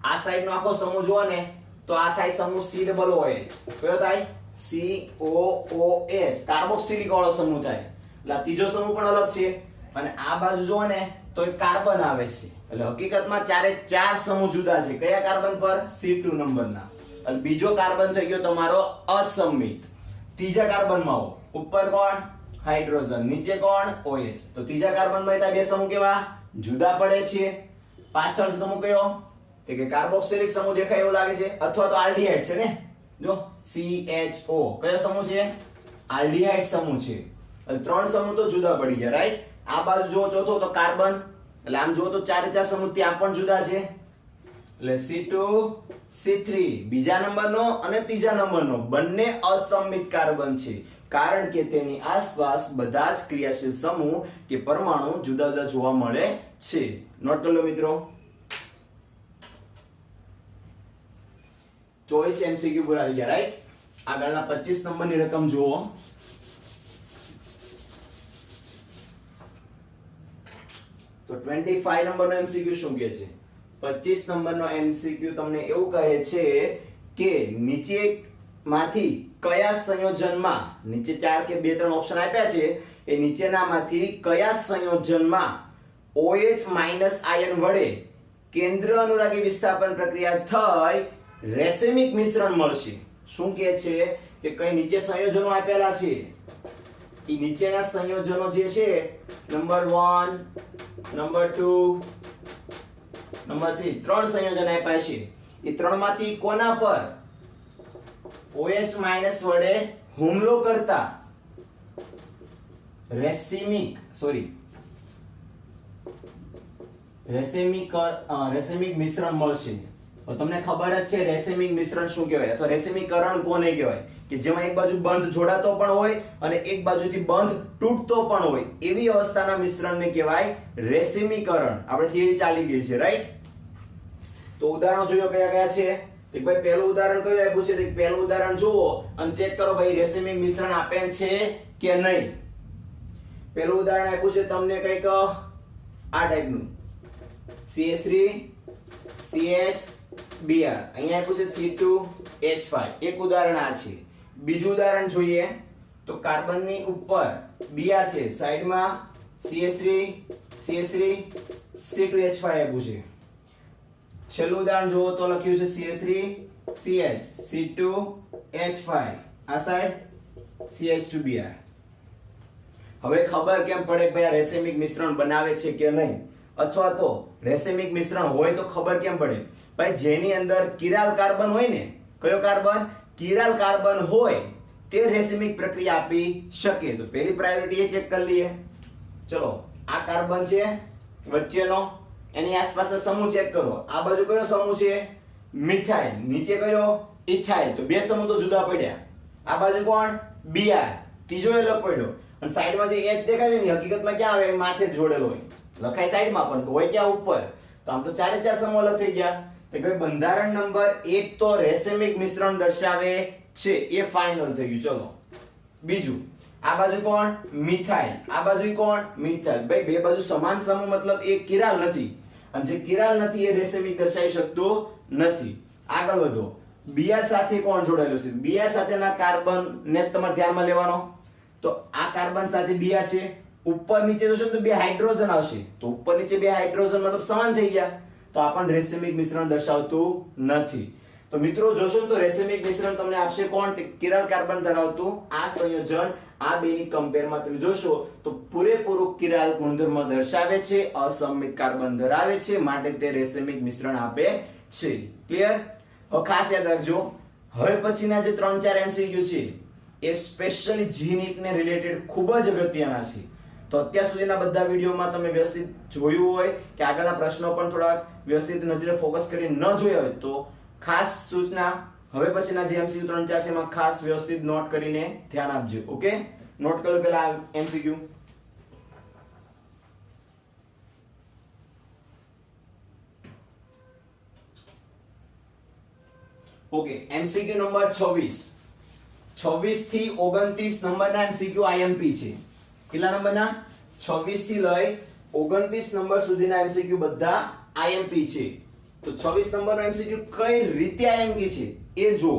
આ સાઈડ નો આખો સમૂહ જુઓ ને તો આ થાય સમૂહ COOH. કયો થાય? COOH. કાર્બોક્સિલિક વાળો સમૂહ થાય. એટલે આ ત્રીજો સમૂહ પણ અલગ છે અને આ બાજુ જુઓ ને તો એક કાર્બન આવે છે. એટલે હકીકતમાં ચારે ચાર સમૂહ જુદા છે. કયા કાર્બન પર? C2 નંબરના. અને બીજો કાર્બન થઈ ગયો તમારો અસમિત. ત્રીજા કાર્બનમાં આવો, ઉપર કોણ? હાઇડ્રોજન, નીચે કોણ? OH. તો ત્રીજા કાર્બનમાં બે સમૂહ કેવા? જુદા પડે છે. પાછળ સમૂહ કયો? તે કે કાર્બોક્સિલિક સમૂહ દેખાય એવું લાગે છે, અથવા તો આલ્ડીહાઇડ છે ને? જો CHO કયો સમૂહ છે? આલ્ડીહાઇડ સમૂહ છે. એટલે ત્રણ સમૂહ તો જુદા પડી ગયા. રાઈટ? આ બાજુ જો ચોથો તો કાર્બન, એટલે આમ જો તો ચારે ચાર સમૂહ ત્યાં પણ જુદા છે. એટલે C2 C3 બીજા નંબરનો અને ત્રીજા નંબરનો બંને અસમિત કાર્બન છે, કારણ કે તેની આસપાસ બધા જ ક્રિયાશીલ સમૂહ કે પરમાણુ જુદા જુદા જોવા મળે છે. નોટ કરી લો મિત્રો. 24 MCQ પૂરા થઈ ગયા. રાઈટ? આગળના 25 નંબરની રકમ જુઓ. તો 25 નંબરનો MCQ શું કહે છે? 25 નંબરનો MCQ તમને એવું કહે છે કે નીચેમાંથી કયા સંયોજનમાં, નીચે ચાર કે બે ત્રણ ઓપ્શન આપ્યા છે, એ નીચેનામાંથી કયા સંયોજનમાં OH- આયન વડે કેન્દ્ર અનુરાગી વિસ્થાપન પ્રક્રિયા થઈ રેસેમિક મિશ્રણ મળશે? શું કહે છે કે કઈ નીચે સંયોજનો આપેલા છે, એ નીચેના સંયોજનો જે છે નંબર 1, નંબર 2, નંબર 3, ત્રણ સંયોજન આપ્યા છે. એ ત્રણમાંથી કોના પર OH- વડે હુમલો કરતા રેસેમિક મિશ્રણ મળશે? તો તમને ખબર જ છે રેસેમિક મિશ્રણ શું કહેવાય, અથવા રેસેમિકરણ કોને કહેવાય? કે જેમાં એક બાજુ બંધ જોડાતો પણ હોય અને એક બાજુથી બંધ તૂટતો પણ હોય, એવી અવસ્થાના મિશ્રણને કહેવાય રેસેમિકરણ. આપણે થિયરી ચાલી ગઈ છે. રાઈટ? તો ઉદાહરણો જોયો કયા કયા છે? તો ભાઈ પહેલું ઉદાહરણ કયું આપ્યું છે? તો પહેલું ઉદાહરણ જુઓ અને ચેક કરો ભાઈ રેસેમિક મિશ્રણ આપે છે કે નહીં. પહેલું ઉદાહરણ આપ્યું છે તમને કંઈક આ ટાઈપનું. CH3 CHBr, અહીંયા આપ્યું છે C2H5. એક ઉદાહરણ આ છે. બીજું ઉદાહરણ જોઈએ તો કાર્બનની ઉપર Br છે, સાઈડમાં CH3 C2H5 આપ્યું છે. છેલ્લું ઉદાહરણ જુઓ તો લખ્યું છે CH3 C2H5, આ સાઈડ CH2Br. હવે ખબર કેમ પડે ભાઈ આ રેસેમિક મિશ્રણ બનાવે છે કે નહીં, અથવા તો રેસેમિક મિશ્રણ હોય તો ખબર કેમ પડે? ભાઈ જેની અંદર કિરાલ કાર્બન હોય ને, કયો કાર્બન? કિરાલ કાર્બન હોય તે રેસેમિક પ્રક્રિયા આપી શકે. તો પહેલી પ્રાયોરિટી એ ચેક કરી લઈએ. ચલો, આ કાર્બન છે વચ્ચેનો, એની આસપાસનો સમૂહ ચેક કરો. આ બાજુ કયો સમૂહ છે? મિથાઇલ. નીચે કયો? ઇથાઇલ. તો બે સમૂહ તો જુદા પડ્યા. આ બાજુ કોણ? Br. ત્રીજો અલગ પડ્યો. અને સાઈડમાં જે H દેખાય છે ને, હકીકતમાં ક્યાં આવે? માથે જ જોડેલો હોય. લખાય સાઈડમાં પણ હોય ક્યાં? ઉપર. તો આમ તો ચારે ચાર સમૂહ અલગ થઈ ગયા. તો કે બંધારણ નંબર 1 તો રેસેમિક મિશ્રણ દર્શાવે છે, એ ફાઇનલ થઈ ગયું. ચલો બીજું, આ બાજુ કોણ? મિથાઇલ. આ બાજુ કોણ? મિથાઇલ. ભાઈ બે બાજુ સમાન સમૂહ મતલબ એ કિરાલ નથી, અને જે કિરાલ નથી એ રેસેમિક દર્શાવી શકતું નથી. આગળ વધો. Br સાથે કોણ જોડાયેલું છે? Br સાથેના કાર્બન ને તમારે ધ્યાનમાં લેવાનો. તો આ કાર્બન સાથે Br છે, ઉપર નીચે જોશો તો બે હાઇડ્રોજન આવશે. તો ઉપર નીચે બે હાઇડ્રોજન મતલબ સમાન થઈ ગયા. તો આ પણ રેસેમિક મિશ્રણ દર્શાવતું નથી. તો મિત્રો જોશો તો રેસેમિક મિશ્રણ તમને આપશે કોણ? કિરાલ કાર્બન ધરાવતું આ સંયોજન. આ બેની કમ્પેરમાં તમે જોશો તો પૂરેપૂરું કિરાલ ગુણધર્મ દર્શાવે છે, અસમમિત કાર્બન ધરાવે છે, માટે તે રેસેમિક મિશ્રણ આપે છે. ક્લિયર? હવે ખાસ યાદ રાખજો, હવે પછીના જે 3-4 MCQ છે એ સ્પેશિયલી G-NEET ને રિલેટેડ ખૂબ જ અગત્યના છે. તો અત્યાર સુધીના બધા વિડીયોમાં તમે વ્યવસ્થિત જોયું હોય કે આગળના પ્રશ્નો પણ થોડા વ્યવસ્થિત નજરે ફોકસ કરીને ન જોયા હોય તો ખાસ સૂચના, હવે પછીના જે MCQ 3-4 છે એમાં ખાસ વ્યવસ્થિત નોટ કરીને ધ્યાન આપજો. ઓકે, નોટ કરો પહેલા MCQ. ઓકે, MCQ નંબર 26 થી 29 નંબરના MCQ IMP છે. કેટલા નંબરના? 26 થી લઈ 29 નંબર સુધીના MCQ બધા IMP છે. તો 26 નંબરનો MCQ કઈ રીતે IMP છે એ જો.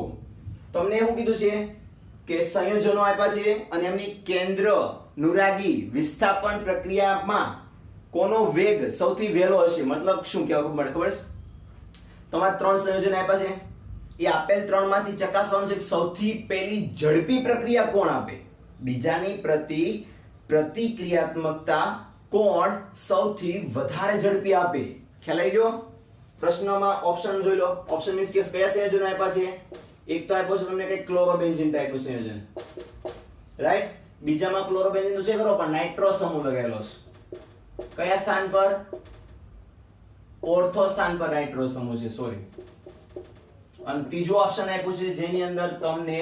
તમને એવું કીધું છે કે સંયોજનો આપ્યા છે અને એમની કેન્દ્ર નુરાગી વિસ્થાપન પ્રક્રિયામાં કોનો વેગ સૌથી વહેલો હશે. મતલબ શું કહેવા મળે ખબર છે? તમારે 3 સંયોજન આપ્યા છે, એ આપેલ 3 માંથી ચકાસવાનું છે કે સૌથી પહેલી ઝડપી પ્રક્રિયા કોણ આપે, બીજાની પ્રતિક્રિયાત્મકતા કોણ સૌથી વધારે ઝડપી આપે. ખ્યાલ આવી ગયો? પ્રશ્નમાં ઓપ્શન જોઈ લો. ઓપ્શન મીન્સ કે કયા સંયોજનો આપ્યા છે? એક તો આપ્યો છે તમને કઈ ક્લોરોબેન્ઝીન ટાઈપનું સંયોજન, રાઈટ? બીજામાં ક્લોરોબેન્ઝીન તો છે ખરો, પણ નાઇટ્રો સમૂહ લગાવેલો છે. કયા સ્થાન પર? ઓર્થો સ્થાન પર નાઇટ્રો સમૂહ છે, સોરી. અને ત્રીજો ઓપ્શન આપ્યું છે જેની અંદર તમને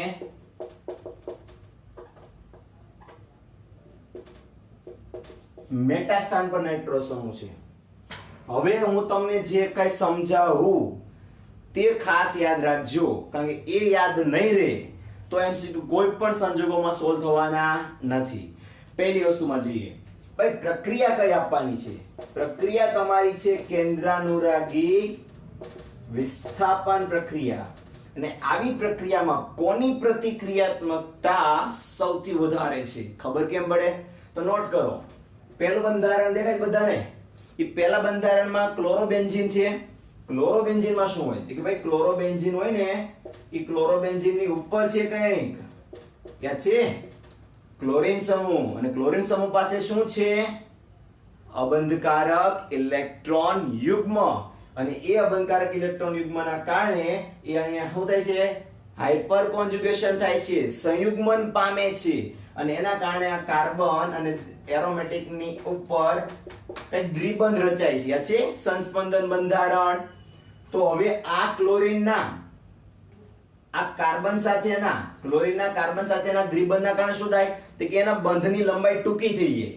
મેટા સ્થાન પર નાઇટ્રો સમૂહ છે. હવે હું તમને જે કઈ સમજાવું તે ખાસ યાદ રાખજો, કારણ કે એ યાદ નહીં રહે તો MCQ કોઈ પણ સંજોગોમાં સોલ્વ થવાના નથી. પહેલી વસ્તુમાં જઈએ, ભાઈ પ્રક્રિયા કઈ આપવાની છે? પ્રક્રિયા તમારી છે કેન્દ્રાનુરાગી વિસ્થાપન પ્રક્રિયા. અને આવી પ્રક્રિયામાં કોની પ્રતિક્રિયાત્મકતા સૌથી વધારે છે ખબર કેમ પડે? તો નોટ કરો. પહેલું બંધારણ દેખાય બધાને? એ પહેલા બંધારણમાં ક્લોરોબેન્ઝીન છે. ક્લોરોબેન્ઝીનમાં શું હોય? કે ભાઈ ક્લોરોબેન્ઝીન હોય ને, એ ક્લોરોબેન્ઝીનની ઉપર છે કંઈક, ક્યાં છે? ક્લોરીન સમૂહ. અને ક્લોરીન સમૂહ પાસે શું છે? અબંધકારક ઇલેક્ટ્રોન યુગ્મ. અને એ અબંધકારક ઇલેક્ટ્રોન યુગ્મના કારણે એ અહીંયા શું થાય છે? હાઇપર કોન્જુગેશન થાય છે, સંયુગ્મન પામે છે. અને એના કારણે આ કાર્બન અને એરોમેટિક ની ઉપર એક દ્વિબંધ રચાય છે. આ છે સંસ્પંદન બંધારણ. તો હવે આ ક્લોરીનના આ કાર્બન સાથેના ક્લોરીનના કાર્બન સાથેના દ્વિબંધના કારણે શું થાય? તો કે એના બંધની લંબાઈ ટૂંકી થઈ જાય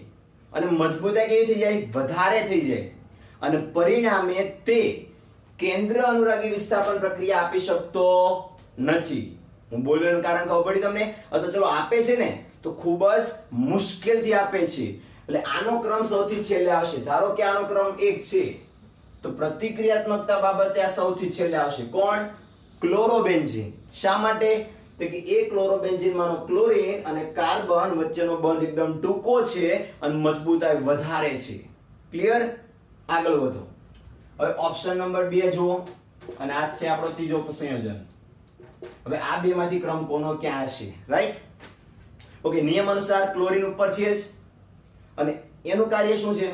અને મજબૂતાઈ કેવી થઈ જાય? વધારે થઈ જાય. અને પરિણામે તે કેન્દ્ર અનુરાગી વિસ્થાપન પ્રક્રિયા આપી શકતો નથી. હું બોલ્યો એનું કારણ ખબર પડી તમને? તો ચલો આપે છે ને તો ખૂબ જ મુશ્કેલથી આપે છે. એટલે આનો ક્રમ સૌથી છેલ્લે આવશે. ધારો કે આનો ક્રમ 1 છે, તો પ્રતિક્રિયાત્મકતા બાબતે આ સૌથી છેલ્લે આવશે. કોણ? ક્લોરોબેન્ઝીન. શા માટે? તો કે એ ક્લોરોબેન્ઝીનમાંનો ક્લોરીન અને કાર્બન વચ્ચેનો બંધ એકદમ ટૂંકો છે અને મજબૂતાઈ વધારે છે. ક્લિયર? આગળ વધો. હવે ઓપ્શન નંબર 2 જુઓ અને આ છે આપણો ત્રીજો સંયોજન. હવે આ બે માંથી ક્રમ કોનો ક્યાં હશે? રાઈટ? ઓકે, નિયમ અનુસાર ક્લોરીન ઉપર છે જ અને એનું કાર્ય શું છે?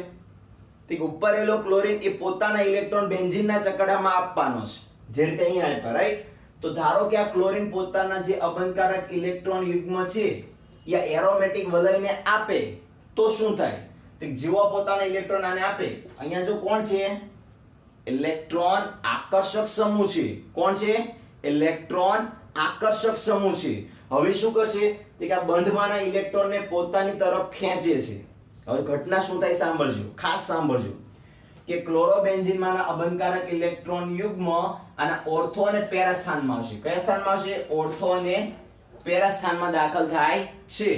કે ઉપર રહેલો ક્લોરીન એ પોતાના ઇલેક્ટ્રોન બેન્ઝીનના ચકડામાં આપવાનો છે, જે રીતે અહીં આપ્યા. રાઈટ? તો ધારો કે આ ક્લોરીન પોતાના જે અબંધકારક ઇલેક્ટ્રોન યુગ્મ છે યા એરોમેટિક વલયને આપે તો શું થાય? તો જેવો પોતાના ઇલેક્ટ્રોન આને આપે, અહીંયા જો કોણ છે? ઇલેક્ટ્રોન આકર્ષક સમૂહ છે. કોણ છે? ઇલેક્ટ્રોન આકર્ષક સમૂહ છે. હવે શું કરશે? કે આ બંધમાંના ઇલેક્ટ્રોનને પોતાની તરફ ખેંચે છે. હવે ઘટના શું થાય સાંભળજો, ખાસ સાંભળજો. કે ક્લોરોબેન્ઝીનમાંના અબંધકારક ઇલેક્ટ્રોન યુગ્મ આના ઓર્થો અને પેરા સ્થાનમાં આવશે. કયા સ્થાનમાં આવશે? ઓર્થો અને પેરા સ્થાનમાં દાખલ થાય છે.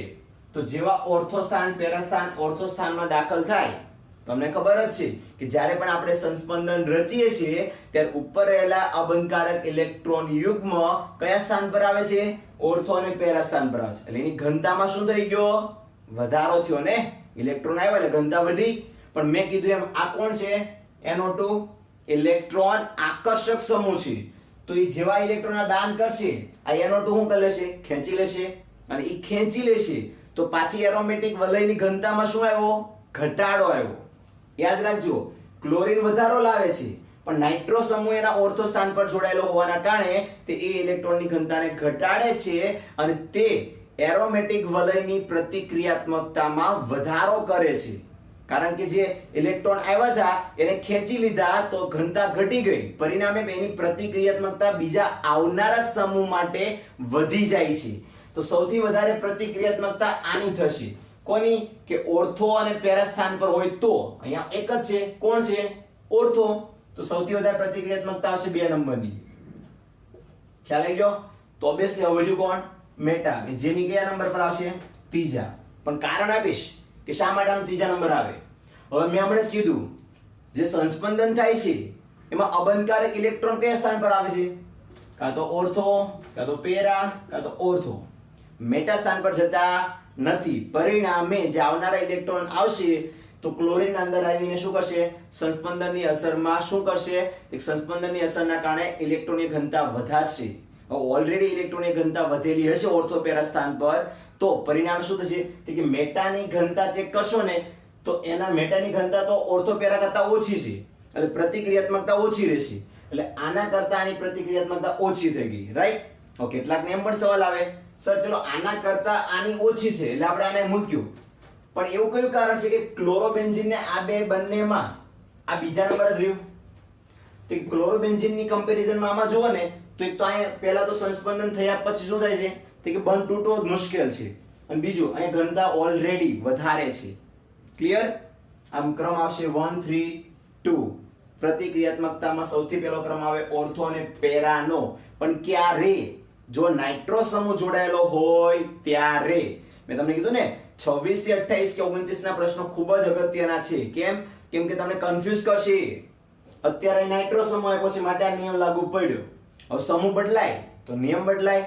તો જેવા ઓર્થો સ્થાન, પેરા સ્થાન, ઓર્થો સ્થાનમાં દાખલ થાય, તમને ખબર જ છે કે જ્યારે પણ આપણે સંસ્પંદન રચીએ છીએ ત્યારે ઉપર રહેલા અબંધકારક ઇલેક્ટ્રોન યુગ્મ કયા સ્થાન પર આવે છે? ઓર્થો અને પેરા સ્થાન પર આવે છે. એટલે એની ઘનતામાં શું થઈ ગયો? વધારો થયો ને. ઇલેક્ટ્રોન આવ્યા એટલે ઘનતા વધી. પણ મેં કીધું એમ આ કોણ છે? NO2 ઇલેક્ટ્રોન આકર્ષક સમૂહ છે. તો એ જેવા ઇલેક્ટ્રોન દાન કરશે આ NO2 શું કરી લેશે? ખેંચી લેશે. અને એ ખેંચી લેશે તો પાછી એરોમેટિક વલયની ઘનતામાં શું આવ્યો? ઘટાડો આવ્યો. યાદ રાખજો, ક્લોરીન વધારો લાવે છે પણ નાઇટ્રો સમૂહ એના ઓર્થો સ્થાન પર જોડાયેલો હોવાના કારણે તે એ ઇલેક્ટ્રોનની ઘનતાને ઘટાડે છે અને તે એરોમેટિક વલયની પ્રતિક્રિયાત્મકતામાં વધારો કરે છે. કારણ કે જે ઇલેક્ટ્રોન આવ્યા હતા એને ખેંચી લીધા તો ઘનતા ઘટી ગઈ, પરિણામે એની પ્રતિક્રિયાત્મકતા બીજા આવનારા સમૂહ માટે વધી જાય છે. તો સૌથી વધારે પ્રતિક્રિયાત્મકતા આની થશે. કોની? કે ઓર્થો અને પેરા સ્થાન પર હોય તો. અહીંયા એક જ છે. કોણ છે? ઓર્થો. તો સૌથી વધારે પ્રતિક્રિયાત્મકતા આવશે 2 નંબરની. ખ્યાલ આવી ગયો? તો ઓબ્વિયસલી હવે હજુ કોણ? મેટા, કે જેની કયા નંબર પર આવશે? ત્રીજા. પણ કારણ આપીશ કે શા માટે આનો ત્રીજા નંબર આવે. હવે મેં હમણાં જ કીધું જે સંસ્પંદન થાય છે એમાં અબંધકારક ઇલેક્ટ્રોન કયા સ્થાન પર આવે છે? કાં તો ઓર્થો, કાં તો પેરા, કાં તો ઓર્થો. મેટા સ્થાન પર જતા નથી. પરિણામે જે આવનારા ઇલેક્ટ્રોન આવશે તો ક્લોરીન અંદર આવીને શું કરશે? સંસ્પંદનની અસરમાં શું કરશે? સંસ્પંદનની અસરના કારણે ઇલેક્ટ્રોનની ઘનતા વધારશે. ઓલરેડી ઇલેક્ટ્રોનની ઘનતા વધેલી હશે ઓર્થો પેરા સ્થાન પર, તો પરિણામે શું થશે? કે મેટાની ઘનતા ચેક કરશો ને તો એના મેટાની ઘનતા તો ઓર્થો પેરા કરતા ઓછી છે, એટલે પ્રતિક્રિયાત્મકતા ઓછી રહેશે. એટલે આના કરતા આની પ્રતિક્રિયાત્મકતા ઓછી થઈ ગઈ. રાઈટ? ઓકે, કેટલાકને એમ પણ સવાલ આવે, સર ચલો આના કરતા આની ઓછી છે એટલે આપણે આને મૂક્યું, પણ એવું કયું કારણ છે કે ક્લોરોબેન્ઝીનને આ બે બંનેમાં આ બીજા નંબર જ રહ્યું? તો ક્લોરોબેન્ઝીનની કમ્પેરિઝનમાં આમાં જુઓ ને તો એક તો અહીંયા પહેલા તો સંસ્પંદન થયા પછી શું થાય છે? તો કે બંધ તૂટવો જ મુશ્કેલ છે અને બીજું અહીંયા ઘનતા ઓલરેડી વધારે છે. ક્લિયર? આમ ક્રમ આવશે 1 3 2. પ્રતિક્રિયાત્મકતામાં સૌથી પહેલો ક્રમ આવે ઓર્થો અને પેરાનો. પણ ક્યારે? જો નાઇટ્રો સમૂહ જોડાયેલો હોય ત્યારે. મેં તમને કીધું ને 26 થી 28 કે 29 ના પ્રશ્નો ખૂબ જ અગત્યના છે. કેમ? કેમ કે તમને કન્ફ્યુઝ કરશે. અત્યારે નાઇટ્રો સમૂહ આપ્યો છે માટે આ નિયમ લાગુ પડ્યો. હવે સમૂહ બદલાય તો નિયમ બદલાય.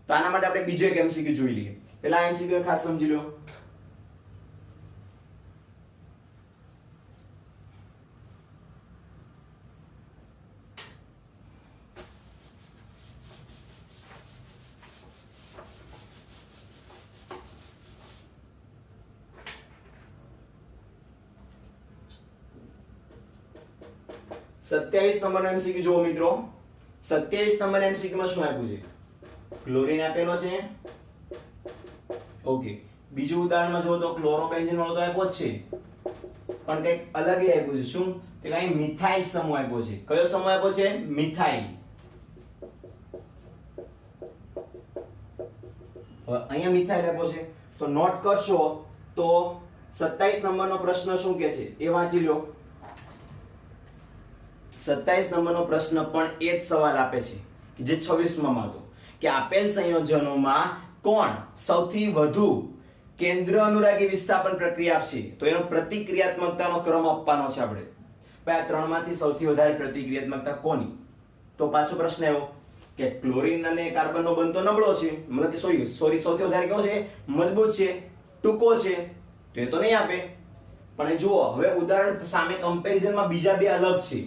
તો આના માટે આપણે બીજો એક MCQ જોઈ લઈએ. પહેલા MCQ ખાસ સમજી લો. સત્યાવીસ નંબરનો MCQ જુઓ મિત્રો. 27 નંબર MCQ માં શું આપ્યું છે? ક્લોરીન આપેલો છે. ઓકે, બીજું ઉદાહરણમાં જુઓ તો ક્લોરોબેન્ઝીન વાળો તો આપ્યો જ છે પણ કંઈક અલગ આપ્યું છે. શું? તે કઈ મિથાઇલ સમૂહ આપ્યો છે. કયો સમૂહ આપ્યો છે? મિથાઇલ. હવે અહીંયા મિથાઇલ આપ્યો છે તો નોટ કરશો તો 27 નંબરનો પ્રશ્ન શું કહે છે એ વાંચી લો. 27 નંબરનો પ્રશ્ન પણ એ જ સવાલ આપે છે કે જે 26 માં હતો કે આપેલ સંયોજનોમાં કોણ સૌથી વધુ કેન્દ્ર અનુરાગી વિસ્થાપન પ્રક્રિયા આપશે? તો એનો પ્રતિક્રિયાત્મકતાનો ક્રમ આપવાનો છે આપણે. આ ત્રણમાંથી સૌથી વધારે પ્રતિક્રિયાત્મકતા કોની? તો પાછો પ્રશ્ન આવ્યો કે ક્લોરીન અને કાર્બનનો બંધ તો નબળો છે, મતલબ કે સોરી સૌથી વધારે કેવો છે? મજબૂત છે, ટૂંકો છે, તો એ તો નહીં આપે. પણ જુઓ હવે ઉદાહરણ સામે કમ્પેરિઝનમાં બીજા બે અલગ છે.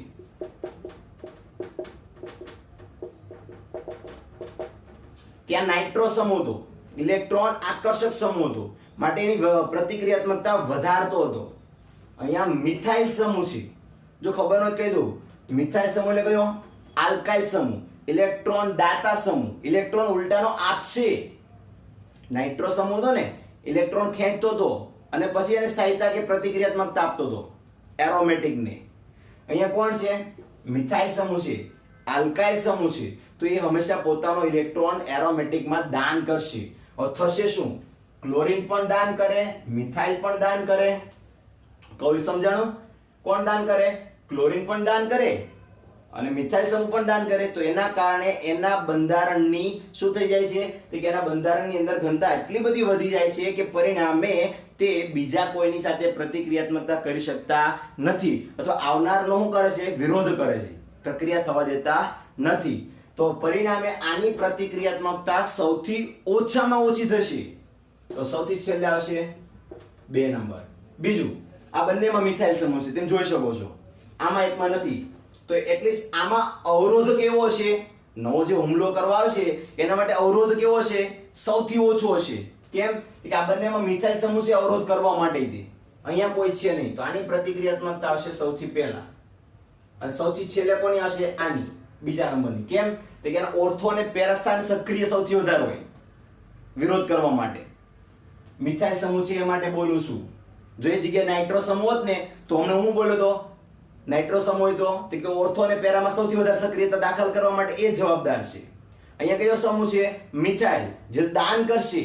ત્યાં નાઇટ્રો સમૂહ હતો, ઇલેક્ટ્રોન આકર્ષક સમૂહ હતો, માટે એની પ્રતિક્રિયાત્મકતા વધારતો હતો. અહીંયા મિથાઇલ સમૂહ છે, જો ખબર ન કહી દઉં, મિથાઇલ સમૂહ એટલે કયો? આલ્કાઇલ સમૂહ. ઇલેક્ટ્રોન દાતા સમૂહ, ઇલેક્ટ્રોન ઉલટાનો આપશે. નાઇટ્રો સમૂહ હતો ને, ઇલેક્ટ્રોન ખેંચતો હતો અને પછી એને સ્થાયીતા કે પ્રતિક્રિયાત્મકતા આપતો હતો, એરોમેટિક ને. અહીંયા કોણ છે? મિથાઇલ સમૂહ છે, આલ્કાઇલ સમૂહ છે, તો એ હંમેશા પોતાનો ઇલેક્ટ્રોન એરોમેટિકમાં દાન કરશે. હવે થશે શું? ક્લોરીન પણ દાન કરે, મિથાઇલ પણ દાન કરે. કહું સમજાણું? કોણ દાન કરે? ક્લોરીન પણ દાન કરે અને મિથાઇલ સમૂહ પણ દાન કરે. તો એના કારણે એના બંધારણની શું થઈ જાય છે? તો કે એના બંધારણની અંદર ઘનતા એટલી બધી વધી જાય છે કે પરિણામે તે બીજા કોઈની સાથે પ્રતિક્રિયાત્મકતા કરી શકતા નથી, અથવા આવનારનો શું કરે છે? વિરોધ કરે છે, પ્રક્રિયા થવા દેતા નથી. તો પરિણામે આની પ્રતિક્રિયાત્મકતા સૌથી ઓછામાં ઓછી થશે. તો સૌથી છેલ્લે આવશે 2 નંબર. બીજું, આ બંનેમાં મિથાઇલ સમૂહ છે, તેમ જોઈ શકો છો. આમાં એકમાં નથી, તો એટલીસ્ટ આમાં અવરોધ કેવો હશે? નવો જે હુમલો કરવા આવશે એના માટે અવરોધ કેવો હશે? સૌથી ઓછો હશે. કેમ? કે આ બંનેમાં મિથાઇલ સમૂહ છે અવરોધ કરવા માટે. અહીંયા કોઈ છે નહીં, તો આની પ્રતિક્રિયાત્મકતા આવશે સૌથી પહેલા. અને સૌથી છેલ્લે કોની આવશે? આની, બીજા નંબરની. કેમ? તો કે ઓર્થો અને પેરા સ્થાન સક્રિય સૌથી વધારે હોય વિરોધ કરવા માટે. મિથાઇલ સમૂહ છે એ માટે બોલું છું. જો એ જગ્યાએ નાઇટ્રો સમૂહ હોત ને તો હમણાં હું બોલ્યો તો નાઇટ્રો સમૂહ હોય તો કે ઓર્થો અને પેરામાં સૌથી વધારે સક્રિયતા દાખલ કરવા માટે એ જવાબદાર છે. અહીંયા કયો સમૂહ છે? મિથાઇલ, જે દાન કરશે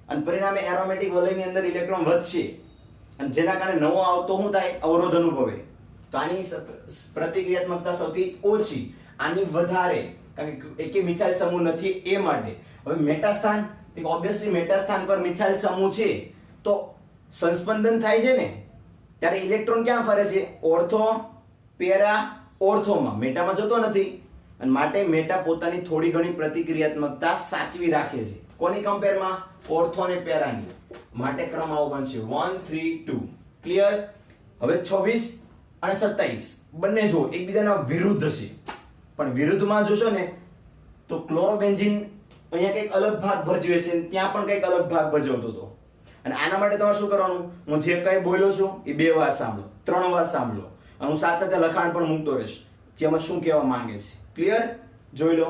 અને પરિણામે એરોમેટિક વલયની અંદર ઇલેક્ટ્રોન વધશે અને જેના કારણે નવો આવતો શું થાય? અવરોધ અનુભવે. તો આની પ્રતિક્રિયાત્મકતા સૌથી ઓછી, આની વધારે, કારણ કે એકે મિથાઇલ સમૂહ નથી એ માટે. હવે મેટા સ્થાન, ઓબ્વિયસલી મેટા સ્થાન પર મિથાઇલ સમૂહ છે તો સંસ્પંદન થાય છે ને, ત્યારે ઇલેક્ટ્રોન ક્યાં ફરે છે? ઓર્થો પેરા ઓર્થોમાં, મેટામાં જતો નથી. અને માટે મેટા પોતાની થોડી ઘણી પ્રતિક્રિયાત્મકતા સાચવી રાખે છે. કોની કમ્પેરમાં? ઓર્થો અને પેરાની. માટે ક્રમ આવો બનશે 1 3 2. ક્લિયર? હવે 26 અને 27 બંને જો એકબીજાના વિરુદ્ધ છે, પણ વિરુદ્ધમાં જોશો ને તો ક્લોરોબેન્ઝીન અહીંયા કંઈક અલગ ભાગ ભજવે છે, ત્યાં પણ કંઈક અલગ ભાગ ભજવતો હતો. અને આના માટે તમારે શું કરવાનું? હું જે કંઈ બોલ્યો છું એ 2 વાર સાંભળો, 3 વાર સાંભળો, અને હું સાથે સાથે લખાણ પણ મૂકતો રહીશ જેમાં શું કહેવા માંગે છે. ક્લિયર? જોઈ લો.